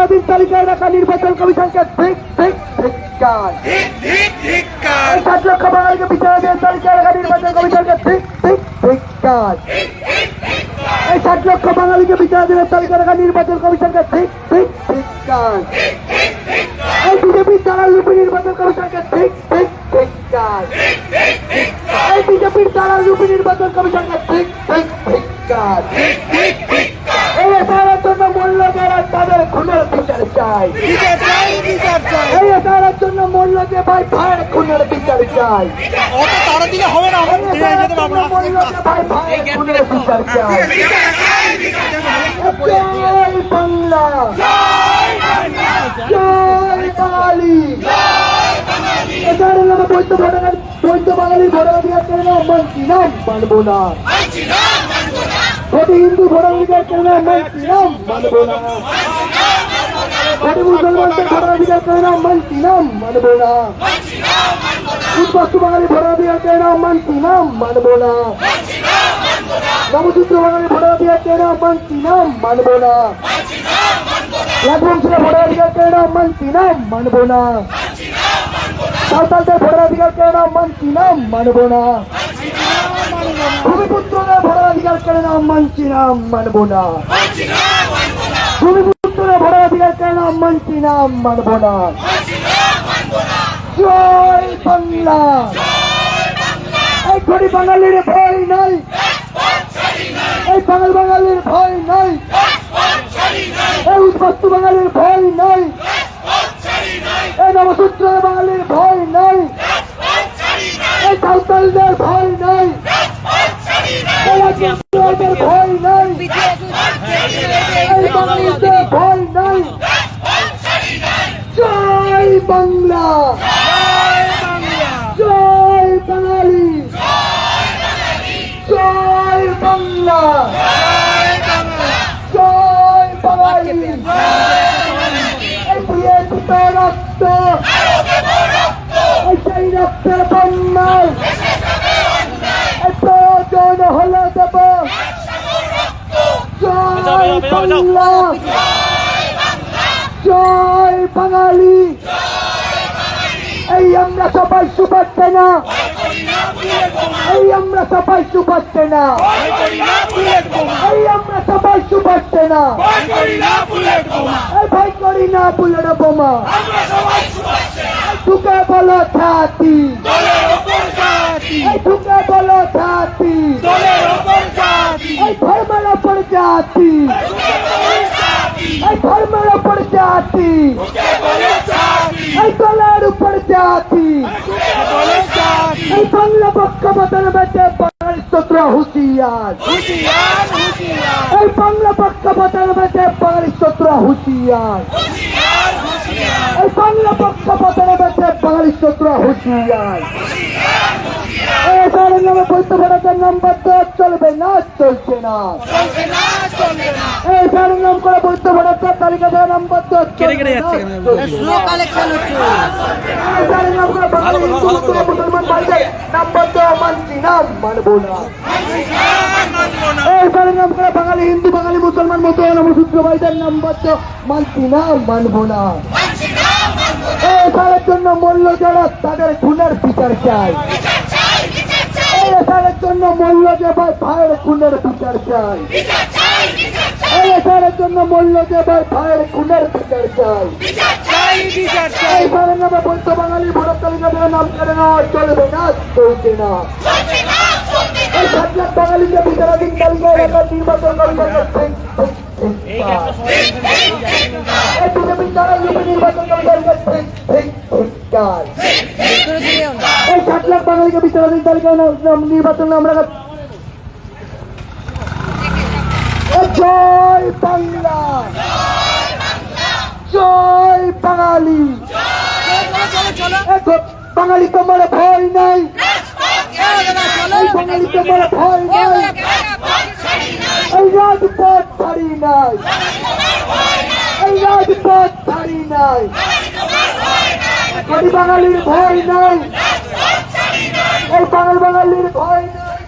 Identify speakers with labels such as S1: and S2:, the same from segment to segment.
S1: বিচারাধীন তালিকায় রাখা নির্বাচন কমিশনকে ধিক্কার। 7 লক্ষ বাঙালিকে বিচারাধীন তালিকায় রাখা নির্বাচন কমিশনকে ধিক্কার। এই 7 লক্ষ বাঙালিকে বিচারাধীন তালিকায় রাখা নির্বাচন কমিশনকে ধিক্কার। এই বিজেপির দ্বারা লুপি নির্বাচন কমিশনকে ধিক্কার। এই বিজেপির দ্বারা লুপি নির্বাচন কমিশনকে ধিক্কার। এই এসআইআর জন্য মূল্য যারা তাদের খুনের বিচার চাই। এই এসআইআর জন্য মূল্য যে ভাই ভাইয়ের খুনের বিচার চাই।
S2: তারা দিলে হবে না,
S1: মূল্য যে ভাই ভাইয়ের খুনের বিচার চাই। জয় বাংলা, জয় বাঙালি। এসআইআর নামে বৈধ বাঙালি ভোটাধিকার কেন মানছি না, মানবো না। প্রতি হিন্দু ভোটাধিকার কেন মানছি না, মানবো না। প্রতি মুসলমানদের ভোটাধিকার কেন মানছি না, মানবো না। উদ্বাস্তু বাঙালি ভোটাধিকার কেন মানছি না, মানবো না। নবসূত্র বাঙালি ভোটাধিকার কেন মানছি না, মানবো না। রাজবংশীয় ভোটাধিকার কেন মানছি না, মানবো না। সাঁওতালদের ভোটাধিকার কেন মানছি না, মানবো না। ভূমিপুত্রদের ভোটাধিকার কেন মানছি না, মানবো না। ভূমিপুত্রদের ভোটাধিকার কেন মানছি না, মানবো না। জয় বাংলা। এই গরিব বাঙালির ভয় নাই, এই বাঙালির ভয় নাই, এই উদ্বাস্তু বাঙালির ভয় নাই, এই নবসূত্র বাঙালির ভয় নাই, এই সাঁওতালদের ভয় নাই, এই রাজবংশীয়দের ভয় নাই, এই বাঙালিদের ভয় নাই। জয় বাংলা, জয় বাঙালি, জয় বাংলা, জয় বাঙালি। এই বিএনপিতে রক্ত, এই সেই রক্তের বন্যায় এই প্রয়োজন হলে দেব। জয় বাংলা, জয় বাঙালি। এই আমরা সবাই সুপারছে না, এই আমরা সবাই সুপারছে না, এই আমরা সবাই সুপারছে না। এই ভয় করি না বুলেট বোমা, ঢুকে বলো ছাতি, এই ঢুকে বলো ছাতি, এই ধর্মের ওপর জাতি, এই ধর্মের ওপর জাতি, এই দলের উপর জাতি, এই বাংলা পক্ষপাতের বেঁচে বাঙালি শত্রু হুঁশিয়ার, এই বাংলা পক্ষপাতের বেঁচে বাঙালি শত্রু হুঁশিয়ার, এই বাংলা পক্ষপাতের বেঁচে বাঙালি শত্রু হুঁশিয়ার। এসআইআর নামে বৈধ ভোটারদের নাম বাদ চলবে না, চলছে না। এসআইআর নাম করে বৈধ ভোটারদের তালিকা দেওয়া নাম বাদ চলবে না। এসআইআর নাম করে বাঙালি হিন্দু মুসলমান ভাইদের নাম বাদ মানছি না, মানবো না। এসআইআর নাম করে বাঙালি হিন্দু বাঙালি মুসলমান মতো নবসূত্র ভাইদের নাম বাদ মানছি না, মানবো না। এসআইআর জন্য মূল্য যারা তাদের খুনের বিচার চাই। এই এসআইআর জন্য মূল্য যে ভাই ভাইয়ের খুনের বিচার চাই। এই এসআইআর জন্য মূল্য যে ভাই ভাইয়ের খুনের বিচার চাই। এই এসআইআর নামে বৈধ বাঙালি ভোটার তালিকা থেকে নাম কেড়ে নেওয়া চলবে না, চলছে না। এই 7 লাখ বাঙালিকে বিচারাধীন তালিকায় রাখার নির্বাচন কমিশনকে এই বিজেপির দ্বারা লুপি নির্বাচন কমিশনকে ধিক্কার। এই 7 লাখ বাঙালিকে বিচারাধীন তালিকায় নির্বাচন আমরা। জয় বাংলা, জয় বাঙালি। বাঙালি তোমার ভয় নাই, বাঙালি তোমার ভয় নাই, এই রাজপথ ছাড়ি নাই, এই রাজপথ ছাড়ি নাই। গরিব বাঙালির ভয় নাই, এই বাঙালির ভয় নাই,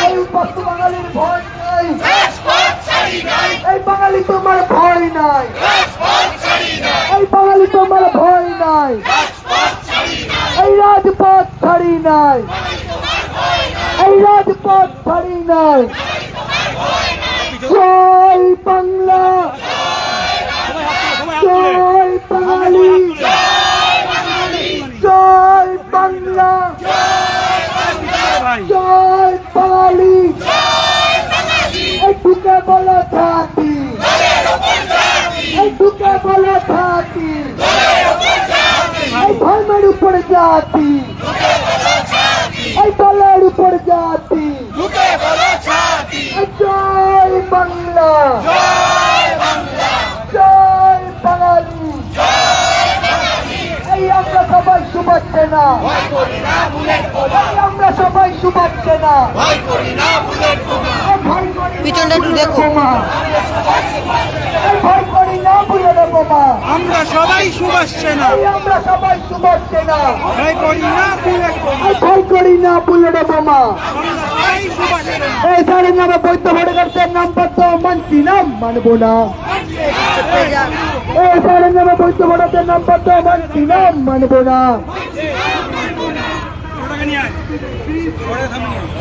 S1: এই উদ্বাস্তু বাঙালির ভয় নাই, নাই, এই বাঙালি তোমার ভয় নাই, এই বাঙালি তোমার ভয় নাই, এই রাজপথ ছাড়ি নাই, এই রাজপথ ছাড়ি নাই। জয় বাংলা, জয় বাঙালি, জয় বাংলা, জয় বাঙালি। এই ঢুকে বলো থাকি, এই ঢুকে বলো থাকি, এই ধর্মের উপর জাতি, এই দলের উপর জাতি। জয় বাংলা, জয় বাঙালি। এই আমরা সবাই শুভাচ্ছে না, এই আমরা সবাই শুভাচ্ছে না।
S3: পিছনটা একটু দেখো।
S1: ভয় করি না বুঝে দেবো মা,
S2: আমরা সবাই সুভাষছে না,
S1: এই আমরা সবাই শুভাচ্ছে না।
S2: ভয় করি না বুলেট বোমা।
S1: এই ভয় করি না বুঝে দেবো মা।
S2: আমরা সবাই সুভাষছে না।
S1: এই সাড়ে নামে বৈধ ভোটারদের নাম পত্র মানছি না, মানবো না। এই সাড়ে নামে বৈধ ভোটারদের নাম পত্র মানছি না, মানবো না।
S2: ওটাকে নিয়ে আয়, ওটাকে সামনে নিয়ে আয়।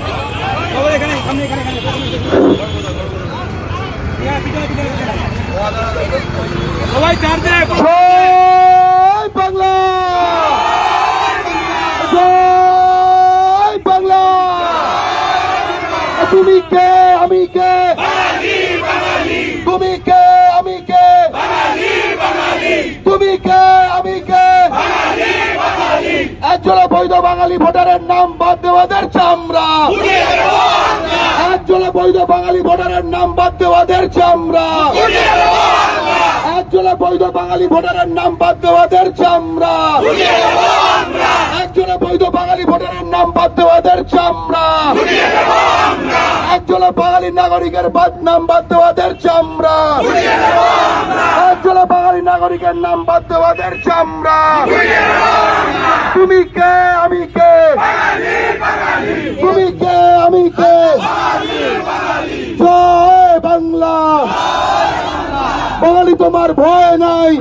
S2: সবাই এখানে, সামনে এখানে, এখানে, সবাই চার দেয়।
S1: জয় বাংলা, জয় বাংলা। তুমি কে আমি কে, তুমি কে আমি কে, তুমি কে আমি কে। একজন বৈধ বাঙালি ভোটারের নাম বাদ দেওয়াদের চামড়া, একজন বৈধ বাঙালি ভোটারের নাম বাদ দেওয়াদের চামড়া, একজন বৈধ বাঙালি ভোটারের নাম বাদ দেওয়াদের চামড়া, একজন বৈধ বাঙালি ভোটারের নাম বাদ দেওয়াদের চামড়া, একজন বাঙালি নাগরিকের নাম বাদ দেওয়াদের চামড়া, একজন বাঙালি নাগরিকের নাম বাদ দেওয়াদের চামড়া। তুমি কে আমি কে, তুমি কে আমি কে। জয় বাংলা, বাঙালি তোমার ভয় নাই।